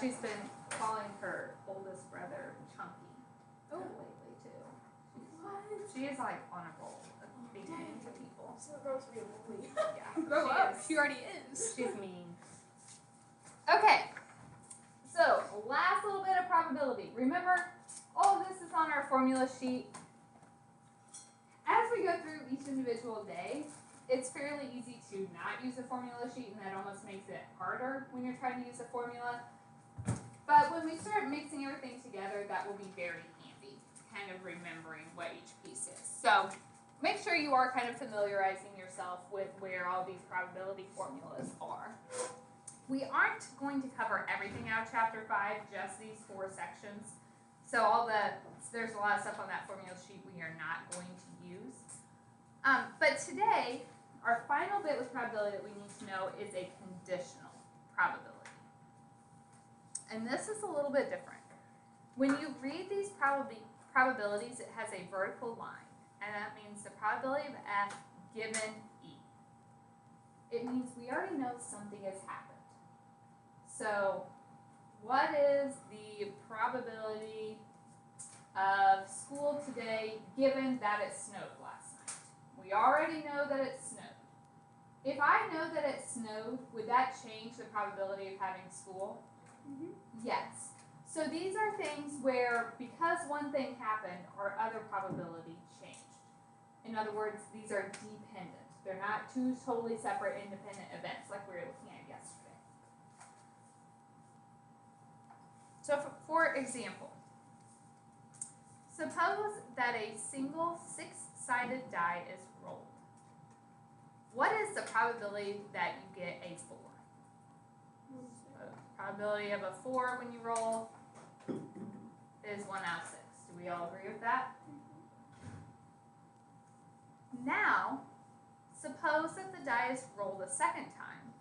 she's been calling her oldest brother Chunky lately too. She is like on a roll of being mean to people. So grows to be a bully. Yeah. Grow up. She already is. She's mean. Okay. So last little bit of probability. Remember, all of this is on our formula sheet. As we go through each individual day, it's fairly easy to not use a formula sheet, and that almost makes it harder when you're trying to use a formula. But when we start mixing everything together, that will be very handy, kind of remembering what each piece is. So make sure you are kind of familiarizing yourself with where all these probability formulas are. We aren't going to cover everything out of chapter 5, just these 4 sections. So there's a lot of stuff on that formula sheet we are not going to use. But today, our final bit with probability that we need to know is a conditional probability. And this is a little bit different. When you read these probabilities, it has a vertical line, and that means the probability of F given E. It means we already know something has happened. So what is the probability of school today given that it snowed last night? We already know that it snowed. If I know that it snowed, would that change the probability of having school? Mm-hmm. Yes. So these are things where, because one thing happened, our other probability changed. In other words, these are dependent. They're not two totally separate independent events like we were looking at yesterday. So for example, suppose that a single 6-sided die is rolled. What is the probability that you get a 4? The probability of a 4 when you roll is 1 out of 6. Do we all agree with that? Now, suppose that the die is rolled a second time,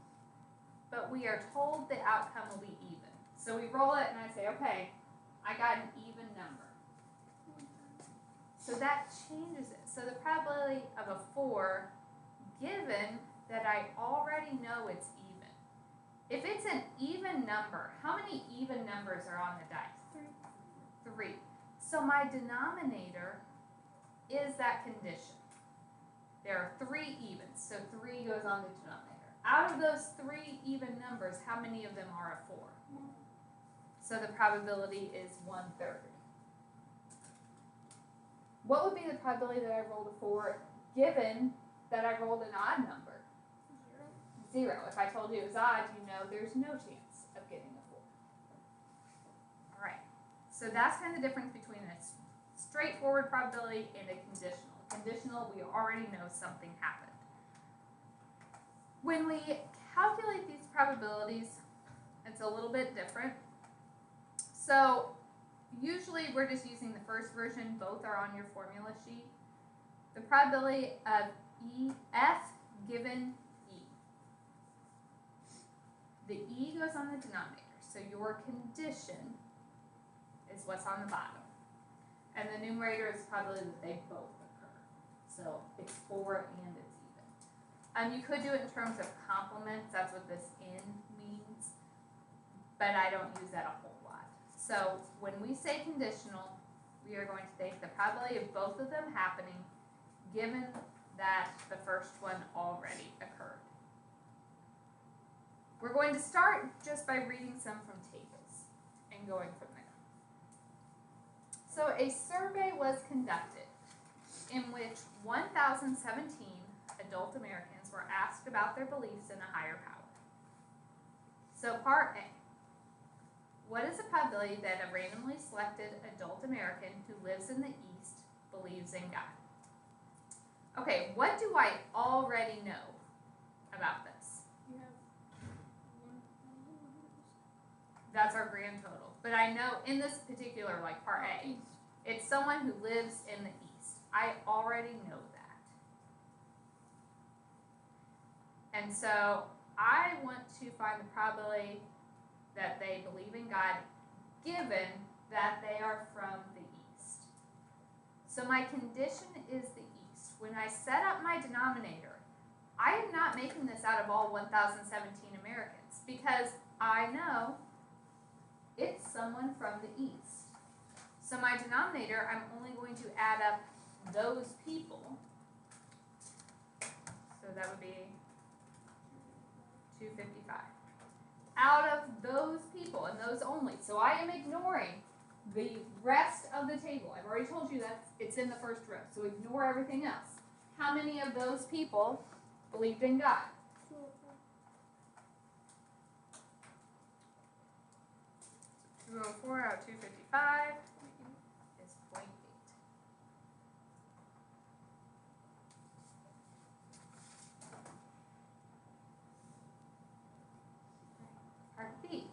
but we are told the outcome will be even. So we roll it and I say, okay, I got an even number. So that changes it. So the probability of a 4, given that I already know it's even. If it's an even number, how many even numbers are on the dice? 3. So my denominator is that condition. There are 3 evens, so 3 goes on the denominator. Out of those 3 even numbers, how many of them are a 4? So the probability is 1/3. What would be the probability that I rolled a 4 given that I rolled an odd number? 0. If I told you it was odd, you know there's no chance of getting a 4. All right. So that's kind of the difference between a straightforward probability and a conditional. Conditional, we already know something happened. When we calculate these probabilities, it's a little bit different. So usually we're just using the first version. Both are on your formula sheet. The probability of F given E. The E goes on the denominator. So your condition is what's on the bottom. And the numerator is probability that they both occur. So it's 4 and it's even. You could do it in terms of complements. That's what this N means. But I don't use that a whole lot. So when we say conditional, we are going to take the probability of both of them happening given that the first one already occurred. We're going to start just by reading some from tables and going from there. So a survey was conducted in which 1,017 adult Americans were asked about their beliefs in a higher power. So part A. What is the probability that a randomly selected adult American who lives in the East believes in God? Okay, what do I already know about this? You have 1. That's our grand total. But I know in this particular, like part A, it's someone who lives in the East. I already know that. And so I want to find the probability that they believe in God given that they are from the East. So my condition is the East. When I set up my denominator, I am not making this out of all 1,017 Americans because I know It's someone from the east. So my denominator, I'm only going to add up those people. So that would be 255. Out of those people, and those only. So I am ignoring the rest of the table. I've already told you that it's in the first row. So ignore everything else. How many of those people believed in God? 204 out of 255 is 0.8. Part B.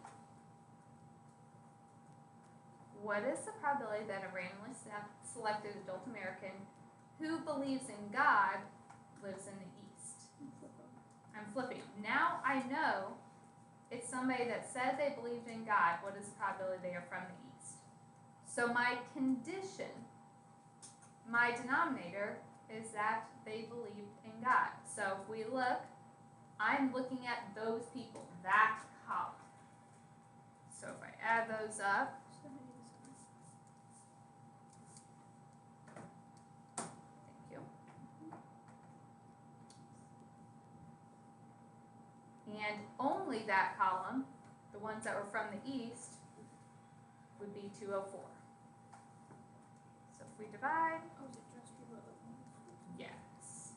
What is the probability that a randomly selected adult American who believes in God lives in the East? I'm flipping. Now I know it's somebody that said they believed in God. What is the probability they are from the East? So my condition, my denominator, is that they believed in God. So if we look, I'm looking at those people, that column. So if I add those up, thank you. And only that column, the ones that were from the east, would be 204. So if we divide, Oh, is it just below the one? yes.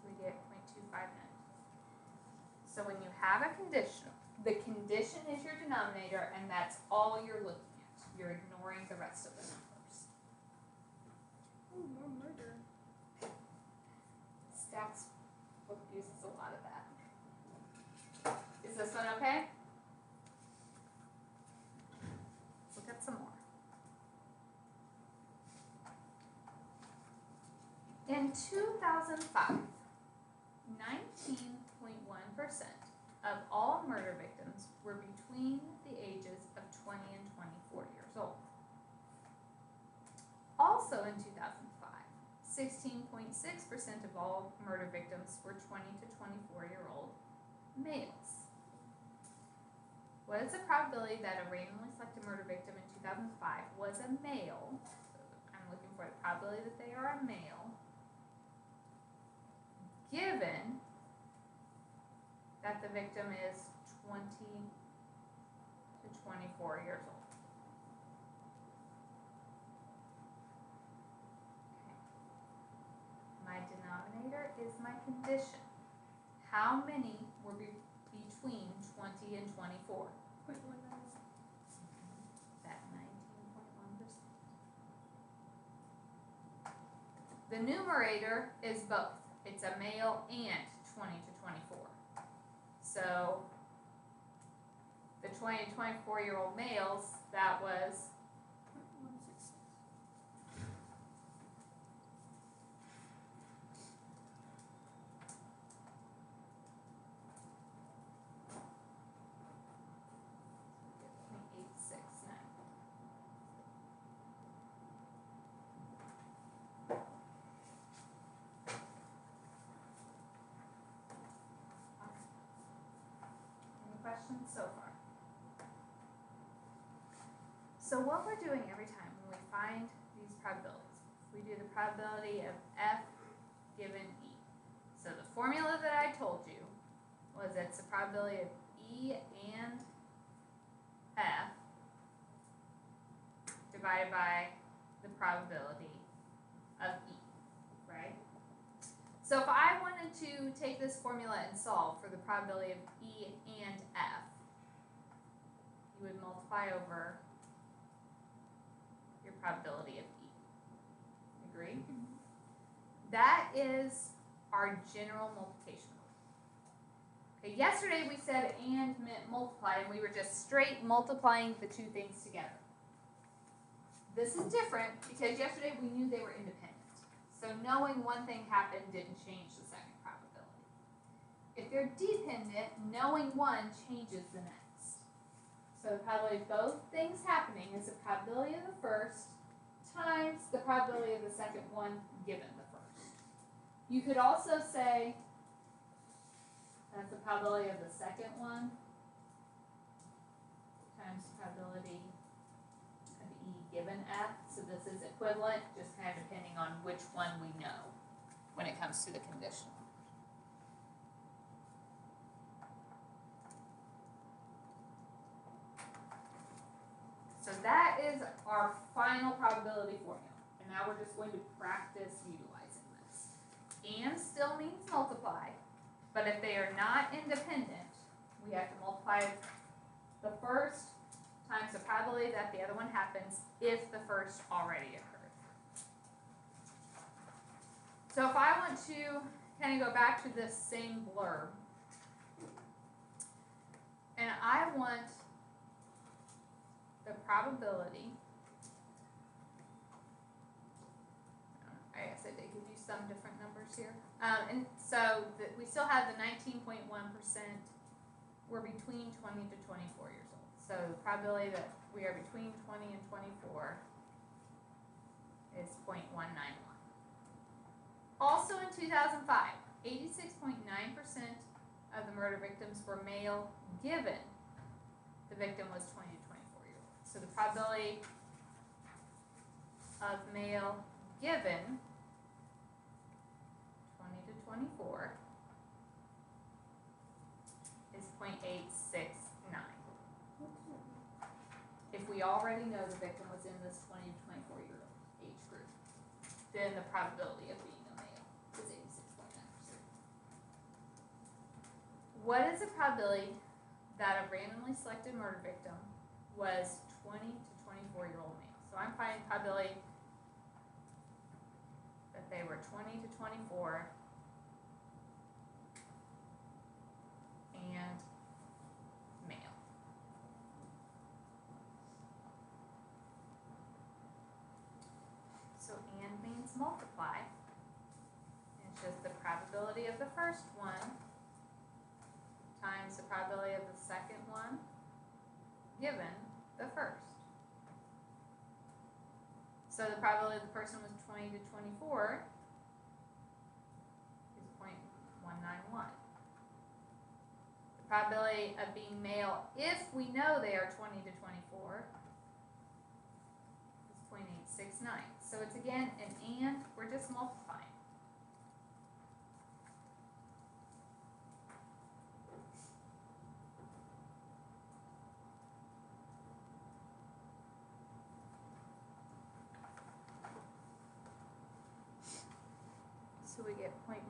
So we get 0.259. So when you have a conditional, the condition is your denominator, and that's all you're looking at. You're ignoring the rest of the numbers. Oh, more murder. Stats book uses a lot of that. Is this one okay? Let's look at some more. In 2005, 19.1% of all murder victims were between the ages of 20 and 24 years old. Also in 2005, 16.6% of all murder victims were 20 to 24-year-old males. What is the probability that a randomly selected murder victim in 2005 was a male? So I'm looking for the probability that they are a male, given that the victim is 20 to 24 years old. Okay. My denominator is my condition. How many were between 20 and 24? 0.19. That 19.1%. The numerator is both. It's a male and 20 to 24. So the 20 to 24-year-old males, that was 0.166. Any questions so far? So what we're doing every time when we find these probabilities, we do the probability of F given E. So the formula that I told you was it's the probability of E and F divided by the probability of E, right? So if I wanted to take this formula and solve for the probability of E and F, you would multiply over your probability of E. Agree? That is our general multiplication rule. Okay, yesterday we said and meant multiply, and we were just straight multiplying the two things together. This is different because yesterday we knew they were independent. So knowing one thing happened didn't change the second probability. If they're dependent, knowing one changes the next. So the probability of both things happening is the probability of the first times the probability of the second one given the first. You could also say That's the probability of the second one times the probability of E given F. So this is equivalent, just kind of depending on which one we know when it comes to the conditional. So that is our final probability formula. And now we're just going to practice utilizing this. And still means multiply, but if they are not independent, we have to multiply the first times the probability that the other one happens if the first already occurred. So if I want to kind of go back to this same blurb, and I want the probability, I guess I did give you some different numbers here. And so we still have the 19.1%, we're between 20 to 24 years old. So the probability that we are between 20 and 24 is 0.191. Also in 2005, 86.9% of the murder victims were male, given the victim was 20 to 24 years old. So the probability of male given 20 to 24 is 0.869. If we already know the victim was in this 20 to 24 year old age group, then the probability of being a male is 86.9%. What is the probability that a randomly selected murder victim was 20 to 24 year old male? So I'm finding probability that they were 20 to 24 and male. So and means multiply. It's just the probability of the first one times the probability of the second one given the first. So the probability the person was 20 to 24 is 0.191. The probability of being male, if we know they are 20 to 24, is 0.869. So it's again an and, we're just multiplying. So we get 0.166.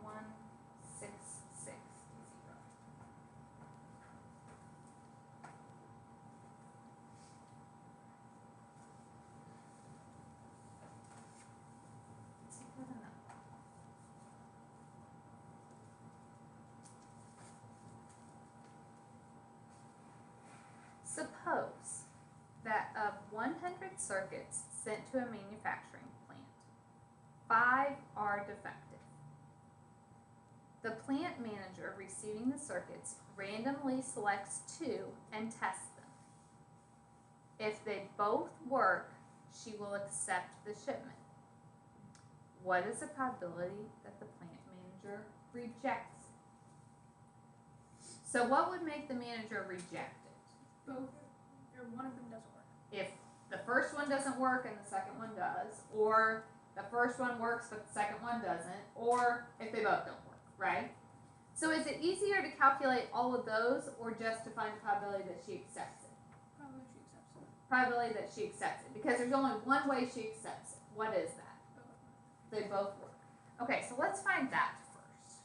Suppose that of 100 circuits sent to a manufacturing plant, 5 are defective. The plant manager receiving the circuits randomly selects 2 and tests them. If they both work, she will accept the shipment. What is the probability that the plant manager rejects it? So what would make the manager reject it? Both, or one of them doesn't work. If the first one doesn't work and the second one does, or the first one works but the second one doesn't, or if they both don't work, right? So is it easier to calculate all of those or just to find the probability that she accepts it? Probably she accepts it. Probability that she accepts it, because there's only one way she accepts it. What is that? Both. They both work. Okay, so let's find that first.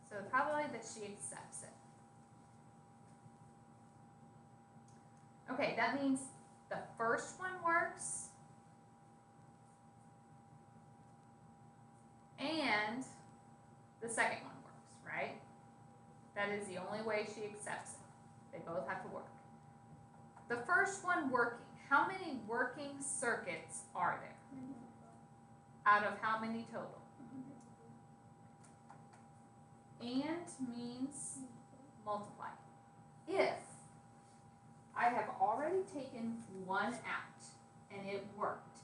So the probability that she accepts it. Okay, that means the first one works and the second one works, right? That is the only way she accepts it. They both have to work. The first one working, how many working circuits are there? Out of how many total? And means multiply. If I have already taken one out and it worked,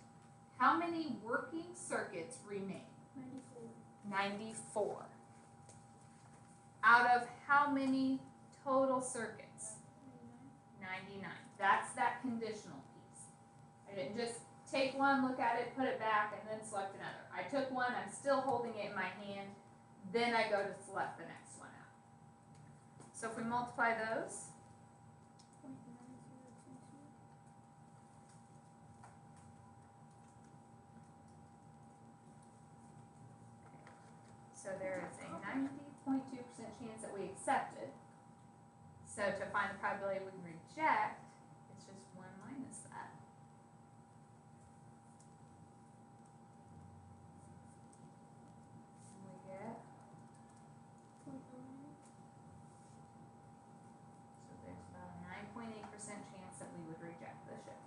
how many working circuits remain? 94. 94. out of how many total circuits? 99. That's that conditional piece. I didn't just take one, look at it, put it back, and then select another. I took one, I'm still holding it in my hand, then I go to select the next one out. So if we multiply those, so there is a 90.2% chance that we accepted. So to find the probability we reject, it's just 1 minus that. And we get, so there's about a 9.8% chance that we would reject the ship.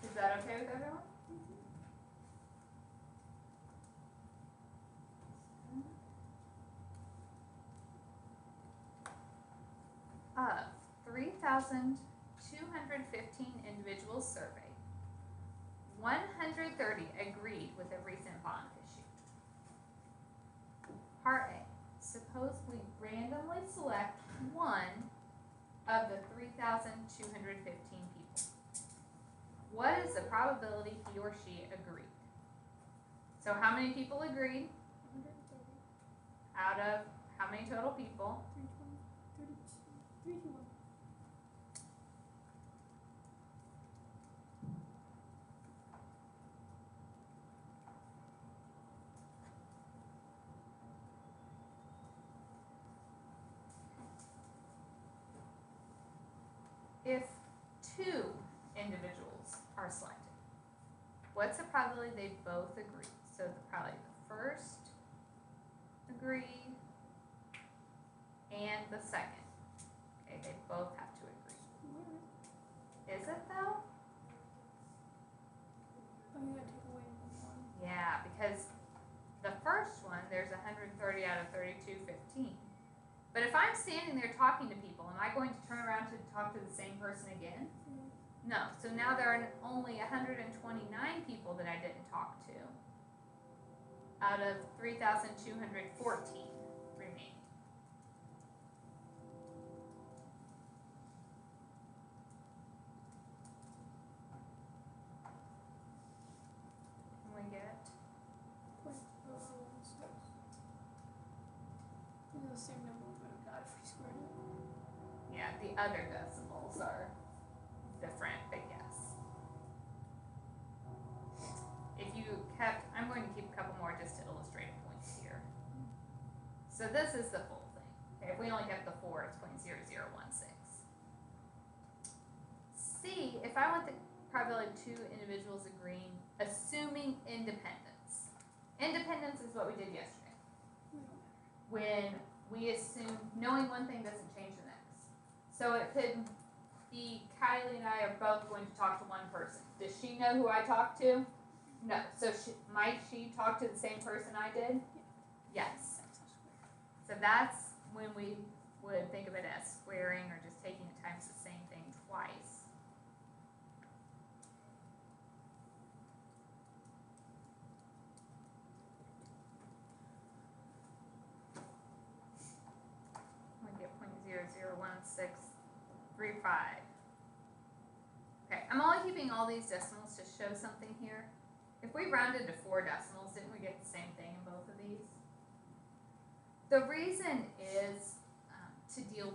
Is that okay with everyone? Of 3,215 individuals surveyed, 130 agreed with a recent bond issue. Part A. Suppose we randomly select one of the 3,215 people. What is the probability he or she agreed? So how many people agreed? 130. Out of how many total people? 320. 321. If 2 individuals are selected, what's the probability they both agree? So probably the first agreed and the second. Okay, they both have to agree. Is it though? Oh, you gotta take away the one. Yeah, because the first one, there's 130 out of 3215. But if I'm standing there talking to people, am I going to turn around to talk to the same person again? No. So now there are only 129 people that I didn't talk to out of 3,214 remaining. Can we get? The same number we would have got if we squared it. Yeah, the other decimals are different, but yes. If you kept, I'm going to keep a couple more just to illustrate a point here. So this is the full thing. Okay, if we only kept the 4, it's 0.0016. C, if I want the probability of 2 individuals agreeing, assuming independence. Independence is what we did yesterday. When we assume knowing one thing doesn't change the next. So it could be Kylie and I are both going to talk to one person. Does she know who I talked to? No. So might she talk to the same person I did? Yes. So that's when we would think of it as squaring or just taking it times the same thing twice. We get 0.001635. Okay, I'm only keeping all these decimals to show something here. If we rounded to 4 decimals, didn't we get the same thing in both of these? The reason is to deal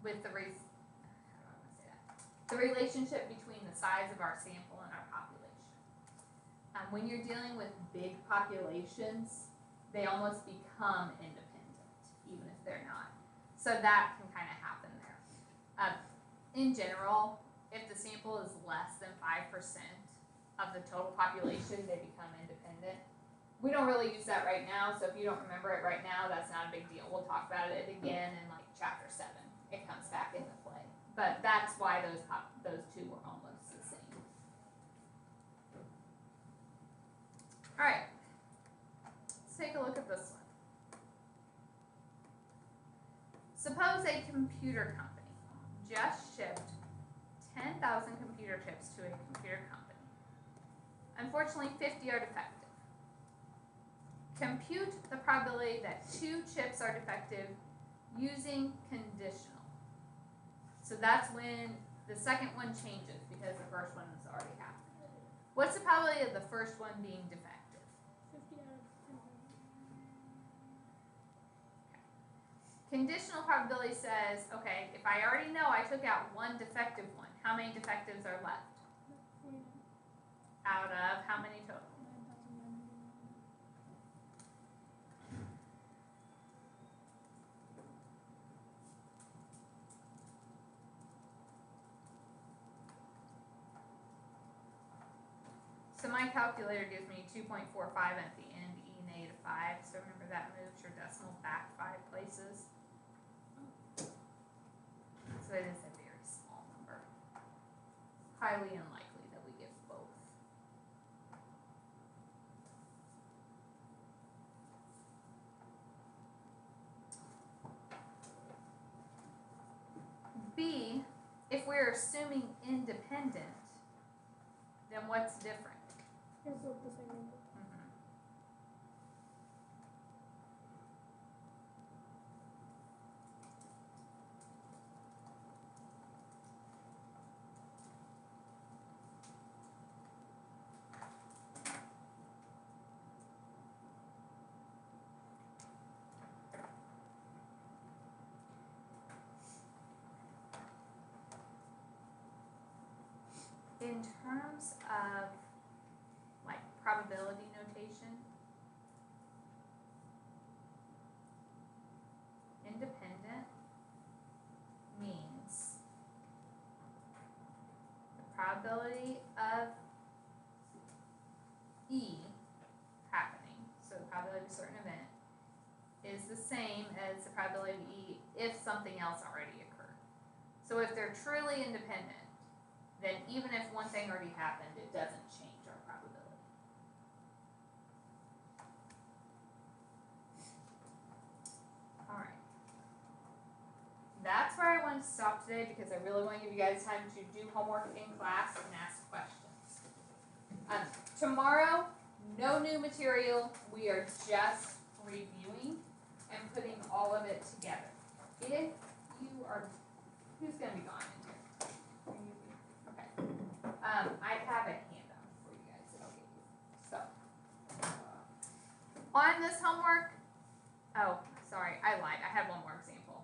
with the the relationship between the size of our sample and our population. When you're dealing with big populations, they almost become independent, even if they're not. So that can kind of happen there. In general, if the sample is less than 5% of the total population, they become independent. We don't really use that right now, so if you don't remember it right now, that's not a big deal. We'll talk about it again in like chapter 7. It comes back into play. But that's why those two were almost the same. All right, let's take a look at this one. Suppose a computer company just shipped 10,000 computer chips to a computer company. Unfortunately, 50 are defective. Compute the probability that 2 chips are defective using conditional. So that's when the second one changes because the first one has already happened. What's the probability of the first one being defective? 50 out of 10. Conditional probability says, okay, if I already know I took out one defective one, how many defectives are left? 49. Out of how many total? 9,999. So my calculator gives me 2.45 at the end, e -5. So remember that moves your decimal back 5 places. So it is a very small number. Highly unlikely that we get both. B, if we're assuming independent, then what's different? It's both the same number. In terms of like probability notation, independent means the probability of E happening, so the probability of a certain event, is the same as the probability of E if something else already occurred. So if they're truly independent, then even if one thing already happened, it doesn't change our probability. Alright. That's where I wanted to stop today because I really want to give you guys time to do homework in class and ask questions. Tomorrow, no new material. We are just reviewing and putting all of it together. If you are, who's going to be gone in here? Okay. I have a handout for you guys that I'll give you. So, on this homework, oh, sorry, I lied. I have one more example.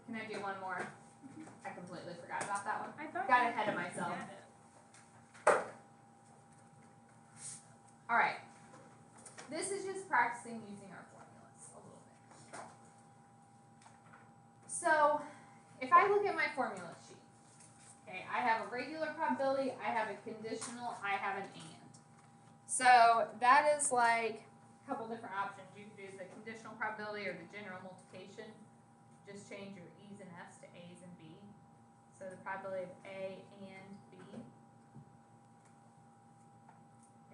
Can I do one more? I completely forgot about that one. I thought Got ahead of myself. Alright. This is just practicing using our formulas a little bit. So, if I look at my formula sheet, okay, I have a regular probability, I have a conditional, I have an and. So that is like a couple different options. You can do the conditional probability or the general multiplication. Just change your E's and F's to A's and B. So the probability of A and B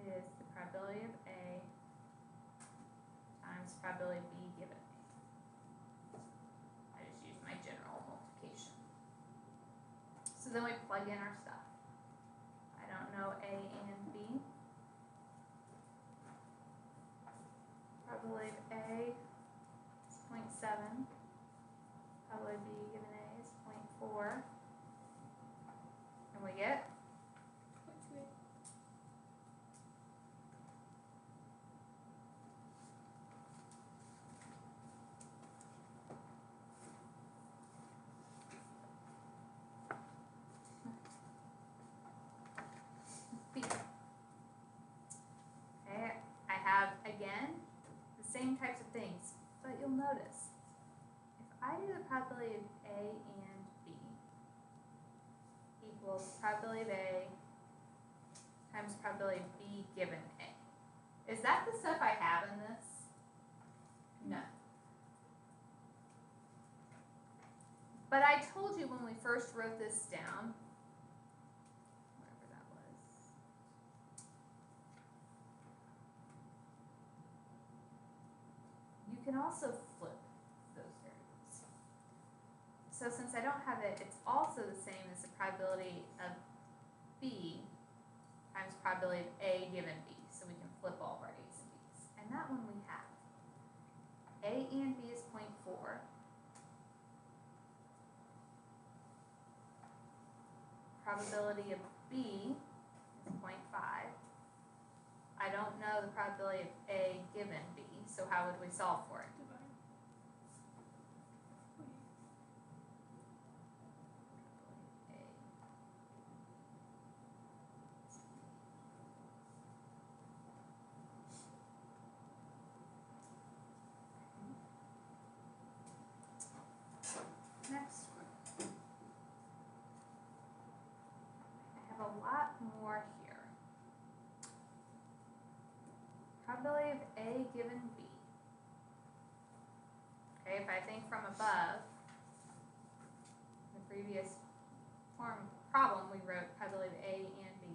is the probability of A times probability of B given A. I just use my general multiplication. So then we plug in our stuff. I don't know A and B. Probability of A is 0.7. Probability of B given A is 0.4. And we get 0.28. B. Okay, I have again the same types of things, but you'll notice if I do the probability of A and B equals probability of A times probability of B given A. Is that the stuff I have in this? No. But I told you when we first wrote this down, whatever that was, you can also flip those variables. So since I don't have it, it's also the same as the probability of B times probability of A given B. So we can flip all of our A's and B's. And that one we have. A and B is 0.4. Probability of B is 0.5. I don't know the probability of A given B, so how would we solve for it? Divide. A. Next one. I have a lot more here. Probability of A given B. Okay, if I think from above, the previous problem we wrote probability of A and B,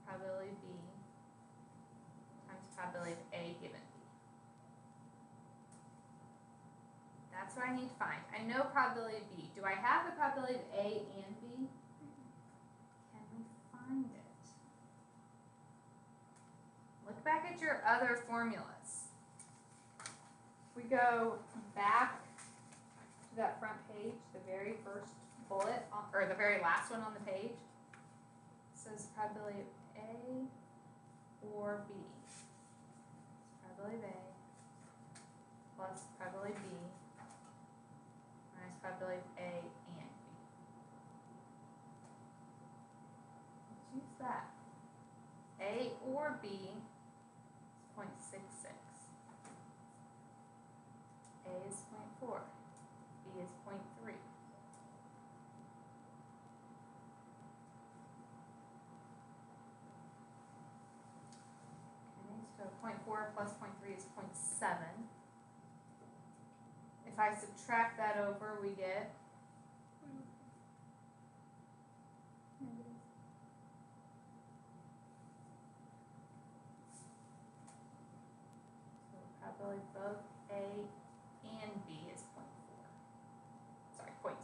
probability of B times probability of A given B. That's what I need to find. I know probability of B. Do I have the probability of A and B? Can we find it? Look back at your other formulas. We go back to that front page, the very first bullet, or the very last one on the page. It says probability of A or B. It's probability of A plus probability of B minus probability of A and B. Let's use that. A or B is 0.66. A is 0.4. B is 0.3. Okay, so 0.4 plus 0.3 is 0.7. If I subtract that over, we get Negative. so probability both A and B is 0.4. Sorry, 0.04.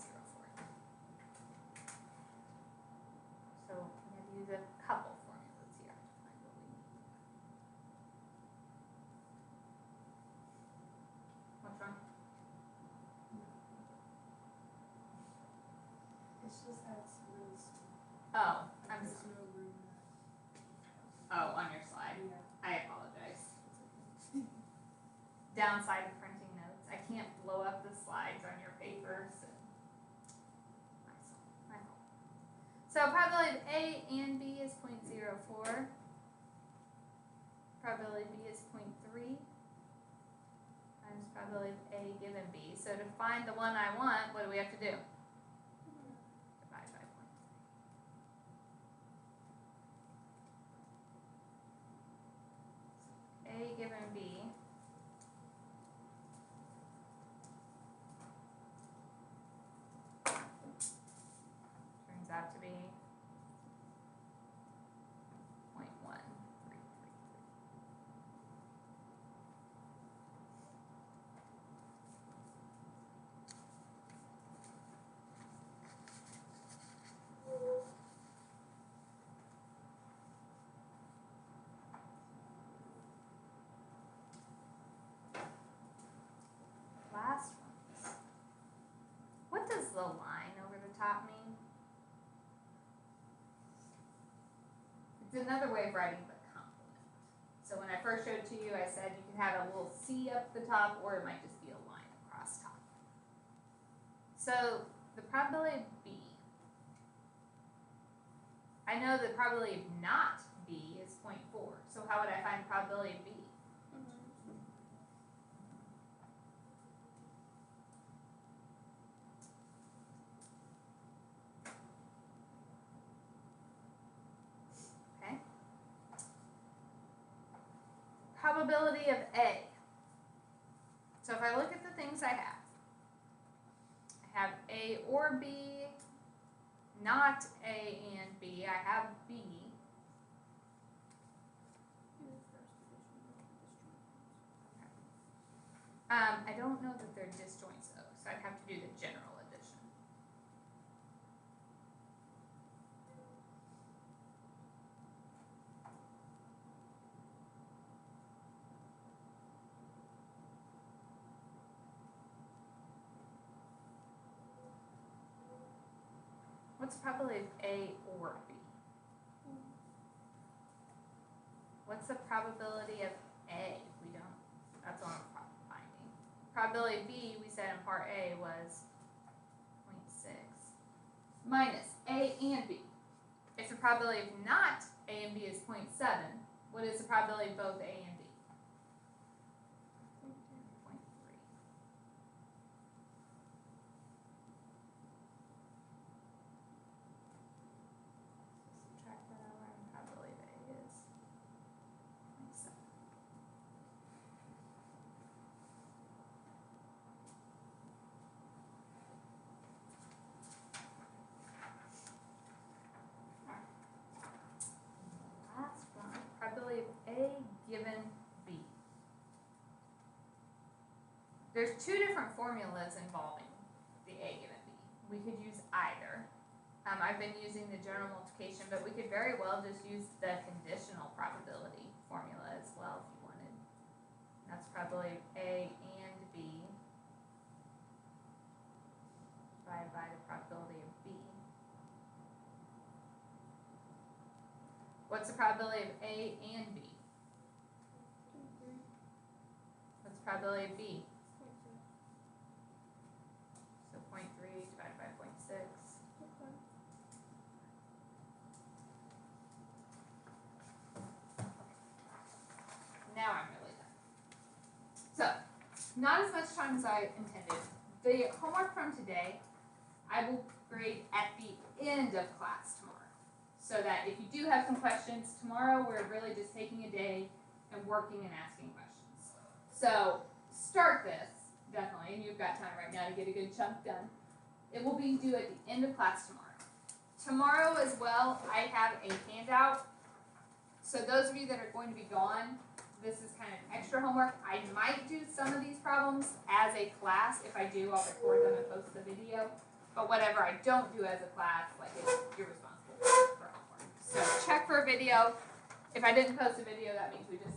So I'm going to use a couple formulas here to find what we need. What's wrong? It's just that it's really small. Oh, I'm There's sorry. no room Oh, on your slide. there. Yeah. I apologize. It's okay. Downside of printing notes, I can't blow up the slides on your paper, so my fault. So probability of A and B is 0.04. Probability of B is 0.3 times probability of A given B. So to find the one I want, what do we have to do? Divide by 0.3. A given B turns out to be 0.1333. Last one. What does the line over the top mean? It's another way of writing the complement. So when I first showed it to you, I said you can have a little C up the top, or it might just be a line across top. So the probability of B, I know the probability of not B is 0.4. So how would I find the probability of B? Okay. Probability of A. So if I look at the things I have A or B, not A and B, I have B. Do the first addition of the disjoint ones. I don't know that they're disjoints though, so I'd have to do the general addition. What's the probability of A or B? What's the probability of A? We don't, that's what I'm finding. Probability of B, we said in part A was 0.6 minus A and B. If the probability of not A and B is 0.7, what is the probability of both A and B? 0.3. Subtract that over and probability of A is 0.7. Last one, probability of A given B. There's two different formulas involving the A given B. We could use either. I've been using the general multiplication, but we could very well just use the conditional probability formula as well if you wanted. That's probability of A and B divided by the probability of B. What's the probability of A and B? What's the probability of B? So 0.3 divided by 0.6. Now I'm really done. So, not as much time as I intended. The homework from today, I will grade at the end of class tomorrow. So that if you do have some questions tomorrow, we're really just taking a day and working and asking questions. So, start this, definitely, and you've got time right now to get a good chunk done. It will be due at the end of class tomorrow. Tomorrow as well, I have a handout. So those of you that are going to be gone, this is kind of extra homework. I might do some of these problems as a class. If I do, I'll record them and post the video. But whatever I don't do as a class, like you're responsible for homework. So check for a video. If I didn't post a video, that means we just